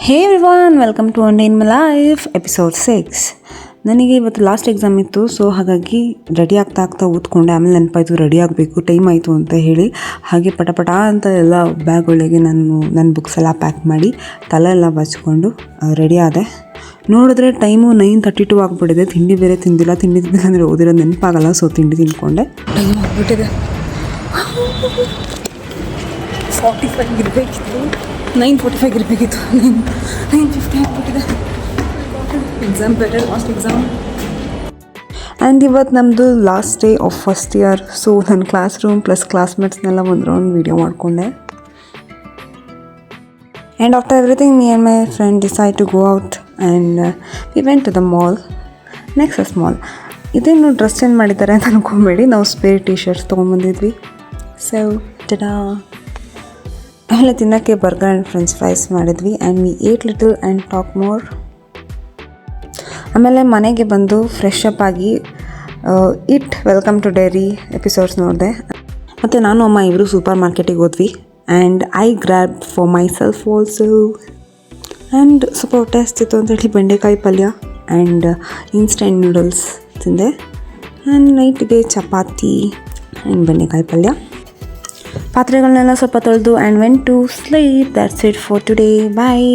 Hey everyone, welcome to one day in my life episode 6. ನನಗೆ ಇವತ್ತು last exam ಇತ್ತು. So ಹಾಗಾಗಿ ready ಆಗ್ತಾ ಓದ್ಕೊಂಡೆ. ಆಮೇಲೆ ನೆನಪಾಯಿತು ರೆಡಿ ಆಗಬೇಕು, ಟೈಮ್ ಆಯಿತು ಅಂತ ಹೇಳಿ ಹಾಗೆ ಪಟ ಅಂತ ಎಲ್ಲ ಬ್ಯಾಗ್ ಒಳಗೆ ನನ್ನ ಬುಕ್ಸ್ ಎಲ್ಲ ಪ್ಯಾಕ್ ಮಾಡಿ ತಲೆ ಎಲ್ಲ ಬಚ್ಕೊಂಡು ರೆಡಿ ಆದೆ. ನೋಡಿದ್ರೆ ಟೈಮು 9:32 ಆಗಿಬಿಟ್ಟಿದೆ. ತಿಂಡಿ ಬೇರೆ ತಿಂದಿಲ್ಲ ಅಂದರೆ ಓದಿರೋದು ನೆನಪಾಗಲ್ಲ. ಸೊ ತಿಂಡಿ ತಿಂದ್ಕೊಂಡೆ. ಟೈಮ್ ಆಗಿಬಿಟ್ಟಿದೆ 45 ಇರಬೇಕಿತ್ತು, 9:45 ಇರಬೇಕಿತ್ತು, 9:50 ಆಗಿಬಿಟ್ಟಿದೆ. ಎಕ್ಸಾಮ್ ಬೇರೆ ಲಾಸ್ಟ್ ಎಕ್ಸಾಮ್. ಆ್ಯಂಡ್ ಇವತ್ತು ನಮ್ಮದು last day of first year. So ನನ್ನ ಕ್ಲಾಸ್ ರೂಮ್ ಪ್ಲಸ್ ಕ್ಲಾಸ್ಮೇಟ್ಸ್ನೆಲ್ಲ ಒಂದು ರೌಂಡ್ ವೀಡಿಯೋ ಮಾಡಿಕೊಂಡೆ. And after everything me and my friend decide to go out and we went to the mall, Nexus mall. ಇದೇನು dress change ಮಾಡಿದ್ದಾರೆ ಅಂತ ಅನ್ಕೊಬೇಡಿ, ನಾವು spare T shirts ತೊಗೊಂಡ್ಬಂದಿದ್ವಿ. So tada. ಆಮೇಲೆ ತಿನ್ನೋಕ್ಕೆ ಬರ್ಗರ್ ಆ್ಯಂಡ್ ಫ್ರೆಂಚ್ ಫ್ರೈಸ್ ಮಾಡಿದ್ವಿ. And we ate little and talk more. ಆಮೇಲೆ ಮನೆಗೆ ಬಂದು ಫ್ರೆಶ್ ಅಪ್ ಆಗಿ ವೆಲ್ಕಮ್ ಟು ಡೈರಿ ಎಪಿಸೋಡ್ಸ್ ನೋಡಿದೆ. ಮತ್ತು ನಾನು ಅಮ್ಮ ಇಬ್ಬರು ಸೂಪರ್ ಮಾರ್ಕೆಟಿಗೆ ಹೋದ್ವಿ. And I grab for myself also. And ಸ್ವಲ್ಪ ಹೊಟ್ಟೆ ಹಸ್ತಿತ್ತು ಅಂತೇಳಿ ಬೆಂಡೆಕಾಯಿ ಪಲ್ಯ ಆ್ಯಂಡ್ ಇನ್ಸ್ಟೆಂಟ್ ನೂಡಲ್ಸ್ ತಿಂದೆ. ಆ್ಯಂಡ್ ನೈಟ್ಗೆ ಚಪಾತಿ ಆ್ಯಂಡ್ ಬೆಂಡೆಕಾಯಿ ಪಲ್ಯ. ಪಾತ್ರೆಗಳನ್ನೆಲ್ಲ ಸ್ವಲ್ಪ ತೊಳೆದು and went to sleep. That's it for today. Bye.